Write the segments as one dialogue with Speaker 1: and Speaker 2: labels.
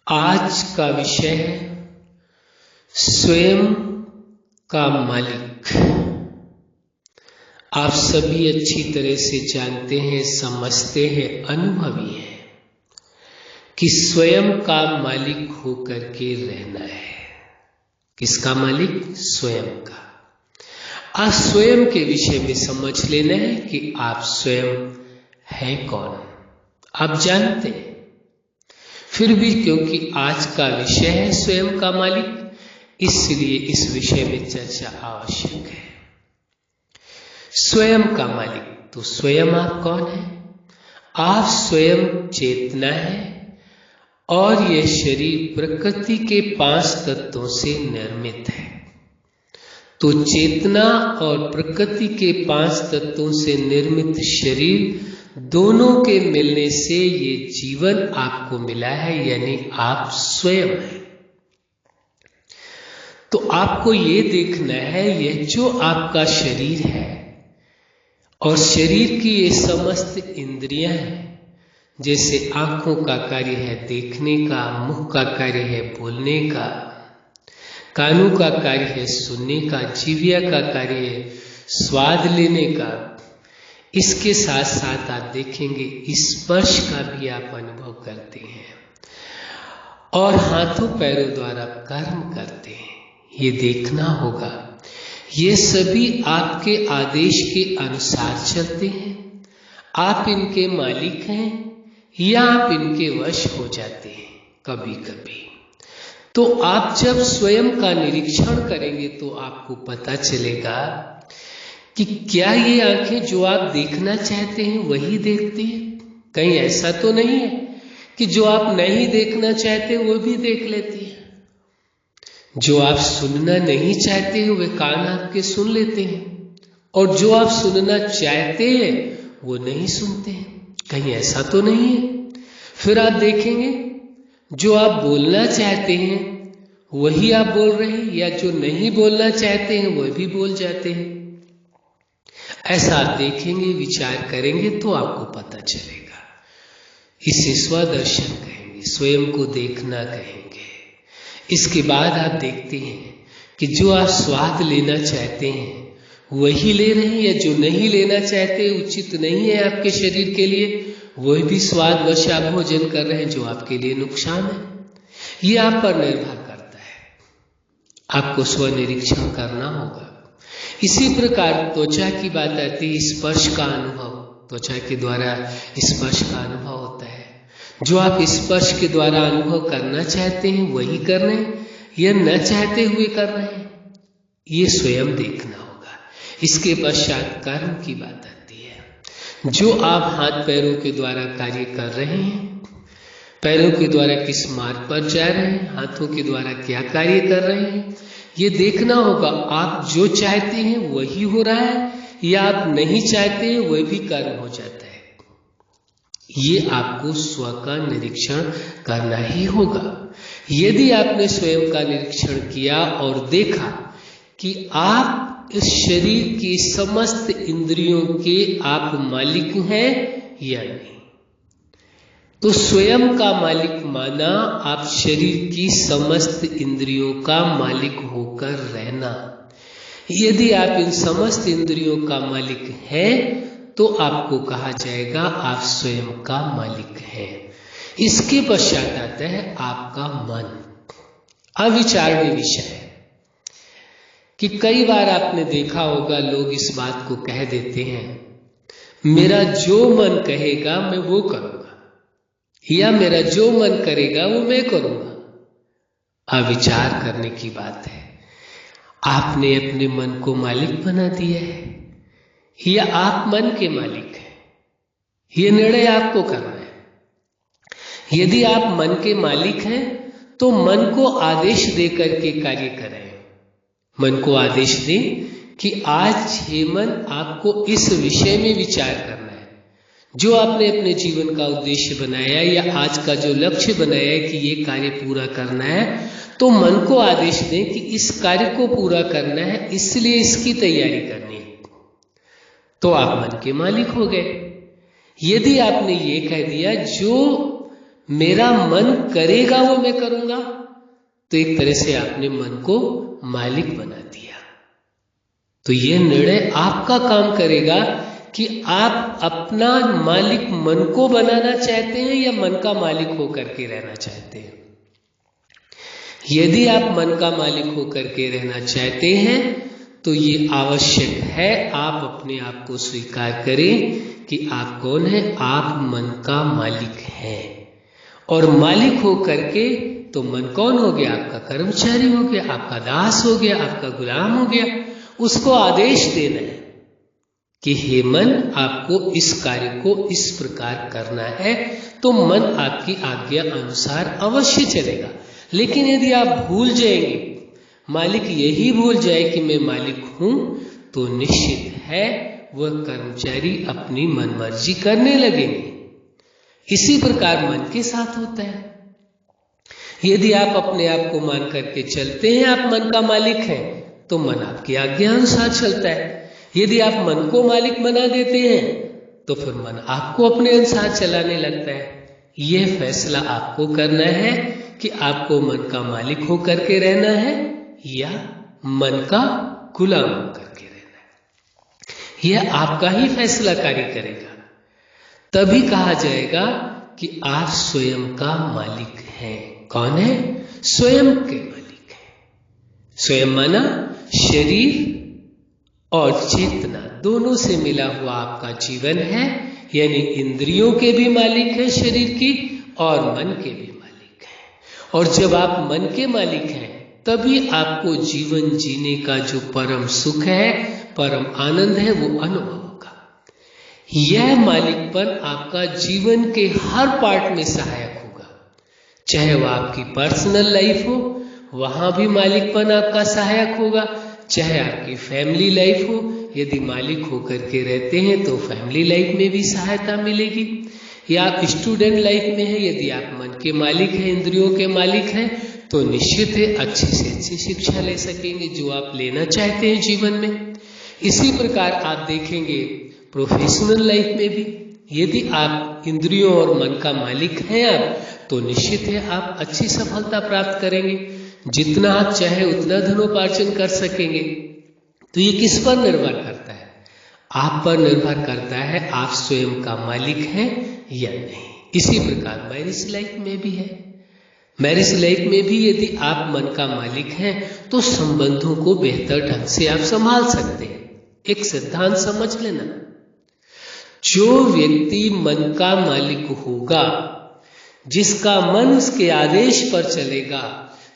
Speaker 1: आज का विषय है स्वयं का मालिक। आप सभी अच्छी तरह से जानते हैं, समझते हैं, अनुभवी हैं कि स्वयं का मालिक होकर के रहना है। किसका मालिक? स्वयं का। आज स्वयं के विषय में समझ लेना है कि आप स्वयं है कौन। आप जानते हैं, फिर भी क्योंकि आज का विषय है स्वयं का मालिक, इसलिए इस विषय में चर्चा आवश्यक है। स्वयं का मालिक, तो स्वयं आप कौन है? आप स्वयं चेतना है और यह शरीर प्रकृति के 5 तत्वों से निर्मित है। तो चेतना और प्रकृति के 5 तत्वों से निर्मित शरीर दोनों के मिलने से ये जीवन आपको मिला है, यानी आप स्वयं हैं। तो आपको ये देखना है, यह जो आपका शरीर है और शरीर की ये समस्त इंद्रियां हैं, जैसे आंखों का कार्य है देखने का, मुख का कार्य है बोलने का, कानों का कार्य है सुनने का, जीविया का कार्य है स्वाद लेने का, इसके साथ साथ आप देखेंगे स्पर्श का भी आप अनुभव करते हैं और हाथों पैरों द्वारा कर्म करते हैं। ये देखना होगा, ये सभी आपके आदेश के अनुसार चलते हैं। आप इनके मालिक हैं या आप इनके वश हो जाते हैं कभी कभी। तो आप जब स्वयं का निरीक्षण करेंगे तो आपको पता चलेगा कि क्या ये आंखें जो आप देखना चाहते हैं वही देखती हैं? कहीं ऐसा तो नहीं है कि जो आप नहीं देखना चाहते वो भी देख लेती है। जो आप सुनना नहीं चाहते वे कान आपके सुन लेते हैं और जो आप सुनना चाहते हैं वो नहीं सुनते हैं। कहीं ऐसा तो नहीं है? फिर आप देखेंगे जो आप बोलना चाहते हैं वही आप बोल रहे हैं, या जो नहीं बोलना चाहते हैं वह भी बोल जाते हैं। ऐसा आप देखेंगे, विचार करेंगे तो आपको पता चलेगा। इसे स्वदर्शन कहेंगे, स्वयं को देखना कहेंगे। इसके बाद आप देखते हैं कि जो आप स्वाद लेना चाहते हैं वही ले रहे हैं, या जो नहीं लेना चाहते, उचित नहीं है आपके शरीर के लिए, वही भी स्वाद वश आप भोजन कर रहे हैं जो आपके लिए नुकसान है। ये आप पर निर्भर करता है, आपको स्वनिरीक्षण करना होगा। इसी प्रकार त्वचा की बात आती है, स्पर्श का अनुभव, त्वचा के द्वारा स्पर्श का अनुभव होता है। जो आप स्पर्श के द्वारा अनुभव करना चाहते हैं वही कर रहे हैं या न चाहते हुए कर रहे हैं, ये स्वयं देखना होगा। इसके पश्चात कर्म की बात आती है। जो आप हाथ पैरों के द्वारा कार्य कर रहे हैं, पैरों के द्वारा किस मार्ग पर जा रहे हैं, हाथों के द्वारा क्या कार्य कर रहे हैं, ये देखना होगा। आप जो चाहते हैं वही हो रहा है या आप नहीं चाहते हैं वही भी कर्म हो जाता है। ये आपको स्व का निरीक्षण करना ही होगा। यदि आपने स्वयं का निरीक्षण किया और देखा कि आप इस शरीर की समस्त इंद्रियों के आप मालिक हैं या नहीं, तो स्वयं का मालिक माना आप शरीर की समस्त इंद्रियों का मालिक होकर रहना। यदि आप इन समस्त इंद्रियों का मालिक हैं तो आपको कहा जाएगा आप स्वयं का मालिक हैं। इसके पश्चात आता है आपका मन। अविचारणीय विषय है कि कई बार आपने देखा होगा लोग इस बात को कह देते हैं, मेरा जो मन कहेगा मैं वो करूंगा, या मेरा जो मन करेगा वो मैं करूंगा। अविचार करने की बात है। आपने अपने मन को मालिक बना दिया है या आप मन के मालिक हैं, ये निर्णय आपको करना है। यदि आप मन के मालिक हैं तो मन को आदेश देकर के कार्य करें। मन को आदेश दें कि आज हे मन आपको इस विषय में विचार करना है। जो आपने अपने जीवन का उद्देश्य बनाया या आज का जो लक्ष्य बनाया है कि ये कार्य पूरा करना है, तो मन को आदेश दें कि इस कार्य को पूरा करना है, इसलिए इसकी तैयारी करनी है। तो आप मन के मालिक हो गए। यदि आपने ये कह दिया जो मेरा मन करेगा वो मैं करूंगा, तो एक तरह से आपने मन को मालिक बना दिया। तो ये निर्णय आपका काम करेगा कि आप अपना मालिक मन को बनाना चाहते हैं या मन का मालिक होकर के रहना चाहते हैं। यदि आप मन का मालिक होकर के रहना चाहते हैं तो ये आवश्यक है आप अपने आप को स्वीकार करें कि आप कौन है, आप मन का मालिक हैं। और मालिक होकर के तो मन कौन हो गया, आपका कर्मचारी हो गया, आपका दास हो गया, आपका गुलाम हो गया। उसको आदेश देना है कि हे मन, आपको इस कार्य को इस प्रकार करना है, तो मन आपकी आज्ञा अनुसार अवश्य चलेगा। लेकिन यदि आप भूल जाएंगे, मालिक यही भूल जाए कि मैं मालिक हूं, तो निश्चित है वह कर्मचारी अपनी मनमर्जी करने लगेंगे। इसी प्रकार मन के साथ होता है। यदि आप अपने आप को मान करके चलते हैं आप मन का मालिक हैं, तो मन आपकी आज्ञा अनुसार चलता है। यदि आप मन को मालिक बना देते हैं तो फिर मन आपको अपने अनुसार चलाने लगता है। यह फैसला आपको करना है कि आपको मन का मालिक होकर के रहना है या मन का गुलाम होकर के रहना है। यह आपका ही फैसला कार्य करेगा। तभी कहा जाएगा कि आप स्वयं का मालिक हैं। कौन है? स्वयं के मालिक हैं। स्वयं माना शरीर और चेतना दोनों से मिला हुआ आपका जीवन है, यानी इंद्रियों के भी मालिक है शरीर की और मन के भी मालिक है। और जब आप मन के मालिक हैं तभी आपको जीवन जीने का जो परम सुख है, परम आनंद है, वो अनुभव होगा। यह मालिकपन आपका जीवन के हर पार्ट में सहायक होगा। चाहे वह आपकी पर्सनल लाइफ हो, वहां भी मालिकपन आपका सहायक होगा। चाहे आपकी फैमिली लाइफ हो, यदि मालिक होकर के रहते हैं तो फैमिली लाइफ में भी सहायता मिलेगी। या आप स्टूडेंट लाइफ में है, यदि आप मन के मालिक हैं, इंद्रियों के मालिक हैं, तो निश्चित है अच्छी से अच्छी शिक्षा ले सकेंगे जो आप लेना चाहते हैं जीवन में। इसी प्रकार आप देखेंगे प्रोफेशनल लाइफ में भी, यदि आप इंद्रियों और मन का मालिक हैं आप, तो निश्चित है आप अच्छी सफलता प्राप्त करेंगे। जितना आप चाहे उतना धनोपार्जन कर सकेंगे। तो ये किस पर निर्भर करता है? आप पर निर्भर करता है आप स्वयं का मालिक हैं या नहीं। इसी प्रकार मैरिज लाइफ में भी है। मैरिज लाइफ में भी यदि आप मन का मालिक हैं तो संबंधों को बेहतर ढंग से आप संभाल सकते हैं। एक सिद्धांत समझ लेना, जो व्यक्ति मन का मालिक होगा, जिसका मन उसके आदेश पर चलेगा,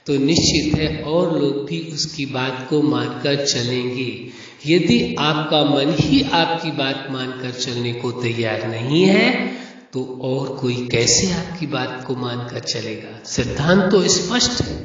Speaker 1: तो निश्चित है और लोग भी उसकी बात को मानकर चलेंगे। यदि आपका मन ही आपकी बात मानकर चलने को तैयार नहीं है तो और कोई कैसे आपकी बात को मानकर चलेगा? सिद्धांत तो स्पष्ट है।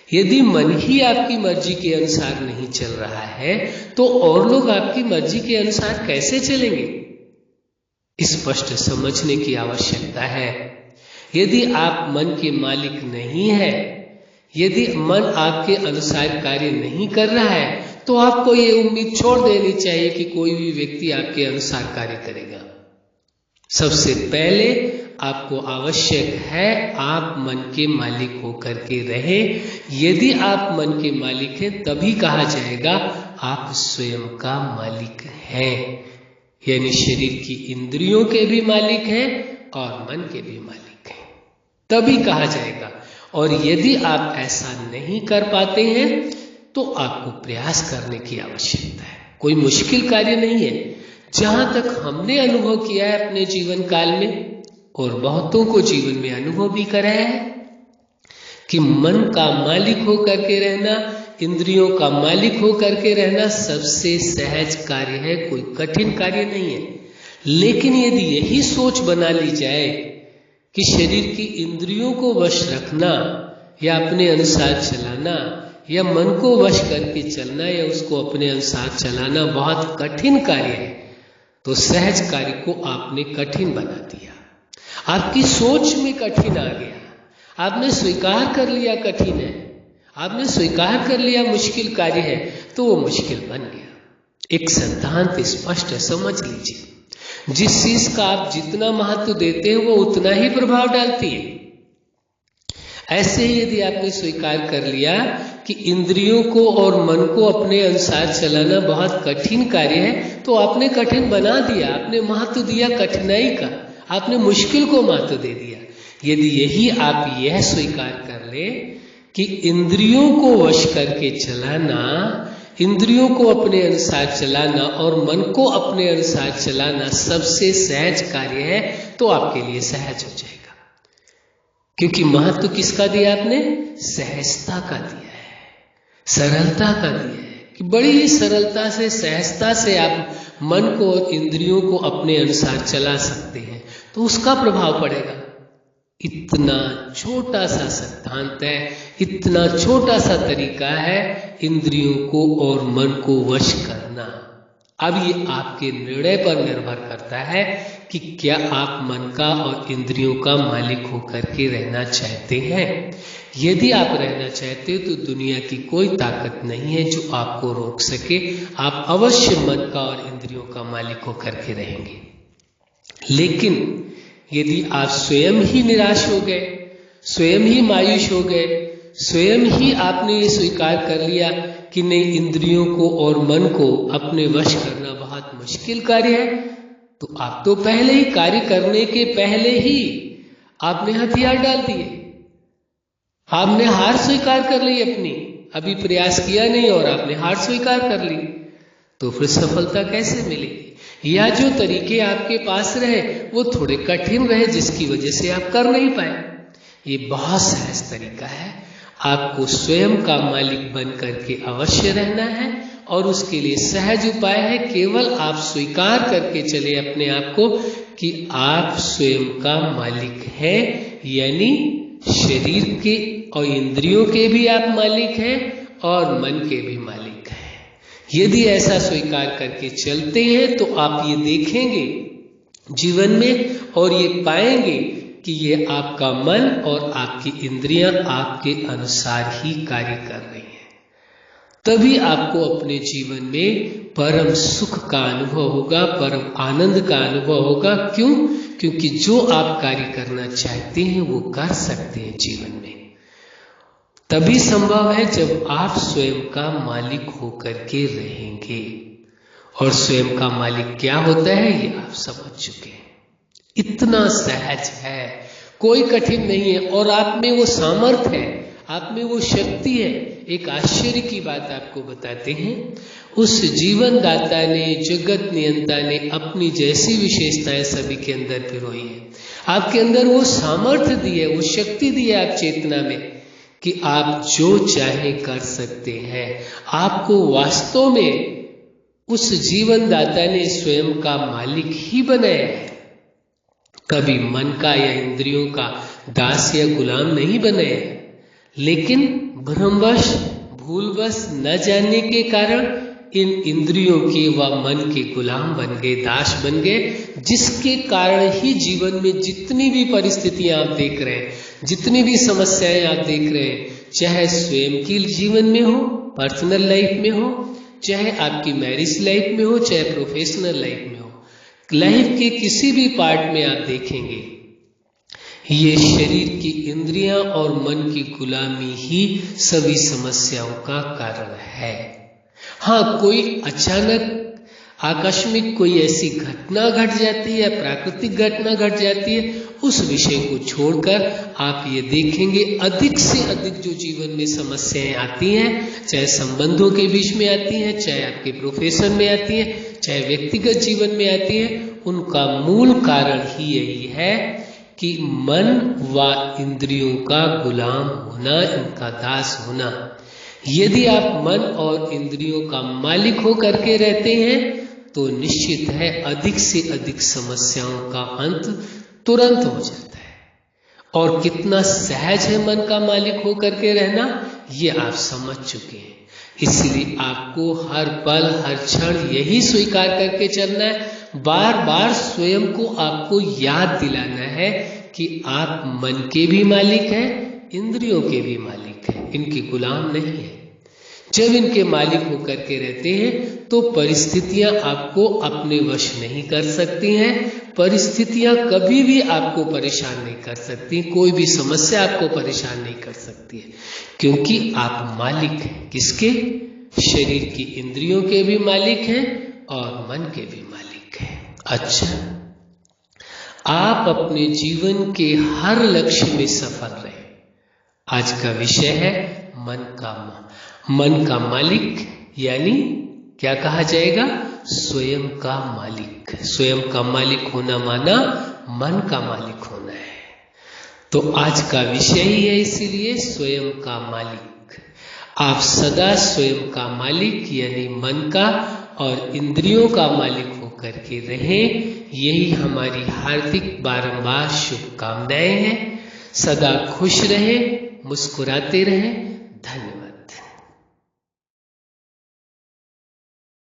Speaker 1: यदि मन ही आपकी मर्जी के अनुसार नहीं चल रहा है तो और लोग आपकी मर्जी के अनुसार कैसे चलेंगे? स्पष्ट समझने की आवश्यकता है। यदि आप मन के मालिक नहीं है, यदि मन आपके अनुसार कार्य नहीं कर रहा है, तो आपको ये उम्मीद छोड़ देनी चाहिए कि कोई भी व्यक्ति आपके अनुसार कार्य करेगा। सबसे पहले आपको आवश्यक है आप मन के मालिक होकर के रहे। यदि आप मन के मालिक हैं तभी कहा जाएगा आप स्वयं का मालिक हैं, यानी शरीर की इंद्रियों के भी मालिक हैं और मन के भी मालिक हैं, तभी कहा जाएगा। और यदि आप ऐसा नहीं कर पाते हैं तो आपको प्रयास करने की आवश्यकता है। कोई मुश्किल कार्य नहीं है। जहां तक हमने अनुभव किया है अपने जीवन काल में और बहुतों को जीवन में अनुभव भी कराया है कि मन का मालिक होकर के रहना, इंद्रियों का मालिक होकर के रहना सबसे सहज कार्य है, कोई कठिन कार्य नहीं है। लेकिन यदि यही सोच बना ली जाए कि शरीर की इंद्रियों को वश रखना या अपने अनुसार चलाना या मन को वश करके चलना या उसको अपने अनुसार चलाना बहुत कठिन कार्य है, तो सहज कार्य को आपने कठिन बना दिया। आपकी सोच में कठिन आ गया, आपने स्वीकार कर लिया कठिन है, आपने स्वीकार कर लिया मुश्किल कार्य है, तो वो मुश्किल बन गया। एक सिद्धांत स्पष्ट है, समझ लीजिए। जिस चीज का आप जितना महत्व देते हैं वो उतना ही प्रभाव डालती है। ऐसे ही यदि आपने स्वीकार कर लिया कि इंद्रियों को और मन को अपने अनुसार चलाना बहुत कठिन कार्य है, तो आपने कठिन बना दिया, आपने महत्व दिया कठिनाई का, आपने मुश्किल को महत्व दे दिया। यदि यही आप यह स्वीकार कर ले कि इंद्रियों को वश करके चलाना, इंद्रियों को अपने अनुसार चलाना और मन को अपने अनुसार चलाना सबसे सहज कार्य है, तो आपके लिए सहज हो जाएगा। क्योंकि महत्व किसका दिया आपने? सहजता का दिया है, सरलता का दिया है कि बड़ी ही सरलता से, सहजता से आप मन को और इंद्रियों को अपने अनुसार चला सकते हैं, तो उसका प्रभाव पड़ेगा। इतना छोटा सा सिद्धांत है, इतना छोटा सा तरीका है इंद्रियों को और मन को वश करना। अब ये आपके निर्णय पर निर्भर करता है कि क्या आप मन का और इंद्रियों का मालिक होकर के रहना चाहते हैं। यदि आप रहना चाहते हो तो दुनिया की कोई ताकत नहीं है जो आपको रोक सके, आप अवश्य मन का और इंद्रियों का मालिक होकर के रहेंगे। लेकिन यदि आप स्वयं ही निराश हो गए, स्वयं ही मायूस हो गए, स्वयं ही आपने ये स्वीकार कर लिया कि नहीं, इंद्रियों को और मन को अपने वश करना बहुत मुश्किल कार्य है, तो आप तो पहले ही कार्य करने के पहले ही आपने हथियार डाल दिए, आपने हार स्वीकार कर ली अपनी। अभी प्रयास किया नहीं और आपने हार स्वीकार कर ली, तो फिर सफलता कैसे मिलेगी? या जो तरीके आपके पास रहे वो थोड़े कठिन रहे, जिसकी वजह से आप कर नहीं पाए। ये बहुत सहज तरीका है, आपको स्वयं का मालिक बन करके अवश्य रहना है, और उसके लिए सहज उपाय है, केवल आप स्वीकार करके चले अपने आप को कि आप स्वयं का मालिक हैं, यानी शरीर के और इंद्रियों के भी आप मालिक हैं और मन के भी मालिक हैं। यदि ऐसा स्वीकार करके चलते हैं तो आप ये देखेंगे जीवन में और ये पाएंगे कि ये आपका मन और आपकी इंद्रियां आपके अनुसार ही कार्य कर रही हैं। तभी आपको अपने जीवन में परम सुख का अनुभव होगा, परम आनंद का अनुभव होगा। क्यों? क्योंकि जो आप कार्य करना चाहते हैं वो कर सकते हैं जीवन में। तभी संभव है जब आप स्वयं का मालिक होकर के रहेंगे। और स्वयं का मालिक क्या होता है ये आप समझ चुके हैं। इतना सहज है, कोई कठिन नहीं है, और आप में वो सामर्थ्य है, आप में वो शक्ति है। एक आश्चर्य की बात आपको बताते हैं, उस जीवन दाता ने, जगत नियंता ने अपनी जैसी विशेषताएं सभी के अंदर पिरोई है। आपके अंदर वो सामर्थ्य दी है, वो शक्ति दी है आप चेतना में कि आप जो चाहे कर सकते हैं। आपको वास्तव में उस जीवन दाता ने स्वयं का मालिक ही बनाया है, कभी मन का या इंद्रियों का दास या गुलाम नहीं बनाया है। लेकिन भ्रमवश, भूलवश, न जानने के कारण इन इंद्रियों के व मन के गुलाम बन गए, दास बन गए, जिसके कारण ही जीवन में जितनी भी परिस्थितियां आप देख रहे हैं, जितनी भी समस्याएं आप देख रहे हैं, चाहे स्वयं की जीवन में हो, पर्सनल लाइफ में हो, चाहे आपकी मैरिज लाइफ में हो, चाहे प्रोफेशनल लाइफ में हो, लाइफ के किसी भी पार्ट में आप देखेंगे ये शरीर की इंद्रियां और मन की गुलामी ही सभी समस्याओं का कारण है। हाँ, कोई अचानक आकस्मिक कोई ऐसी घटना घट जाती है या प्राकृतिक घटना घट जाती है, उस विषय को छोड़कर आप ये देखेंगे अधिक से अधिक जो जीवन में समस्याएं आती हैं, चाहे संबंधों के बीच में आती हैं, चाहे आपके प्रोफेशन में आती हैं, चाहे व्यक्तिगत जीवन में आती हैं, उनका मूल कारण ही यही है कि मन व इंद्रियों का गुलाम होना, इनका दास होना। यदि आप मन और इंद्रियों का मालिक होकर के रहते हैं तो निश्चित है अधिक से अधिक समस्याओं का अंत तुरंत हो जाता है। और कितना सहज है मन का मालिक होकर के रहना, ये आप समझ चुके हैं। इसलिए आपको हर पल, हर क्षण यही स्वीकार करके चलना है, बार बार स्वयं को आपको याद दिलाना है कि आप मन के भी मालिक हैं, इंद्रियों के भी मालिक हैं, इनके गुलाम नहीं है। जब इनके मालिक होकर के रहते हैं तो परिस्थितियां आपको अपने वश नहीं कर सकती हैं। परिस्थितियां कभी भी आपको परेशान नहीं कर सकती, कोई भी समस्या आपको परेशान नहीं कर सकती है, क्योंकि आप मालिक हैं। किसके? शरीर की इंद्रियों के भी मालिक हैं और मन के भी मालिक हैं। अच्छा, आप अपने जीवन के हर लक्ष्य में सफल रहे। आज का विषय है मन का मालिक, यानी क्या कहा जाएगा? स्वयं का मालिक। स्वयं का मालिक होना माना मन का मालिक होना है। तो आज का विषय ही है इसीलिए स्वयं का मालिक। आप सदा स्वयं का मालिक यानी मन का और इंद्रियों का मालिक होकर के रहें, यही हमारी हार्दिक बारंबार शुभकामनाएं हैं। सदा खुश रहें, मुस्कुराते रहें। धन्यवाद।